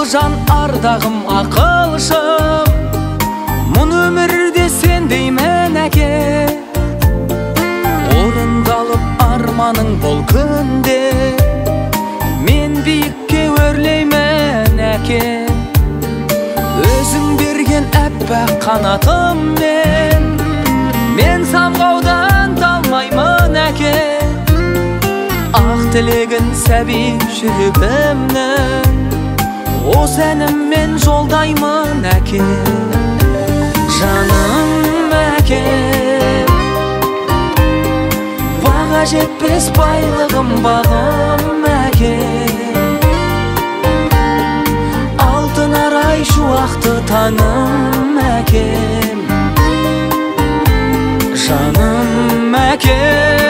Ақылжан ардағым ақылшым, мұн өмірде сен деймін әке. Орындалып арманың бұл күнде, мен биікке өрлеймін әке. Өзің берген әппақ қанатыммен, мен самғаудан талмаймын әке. Ақ тілегін сәби жүрегімнің, осы әніммен жолдаймын әке. Жаным әке, баға жетпес байлығым бағым әке. Алтын арай шуақты таңым әкем. Жаным әке.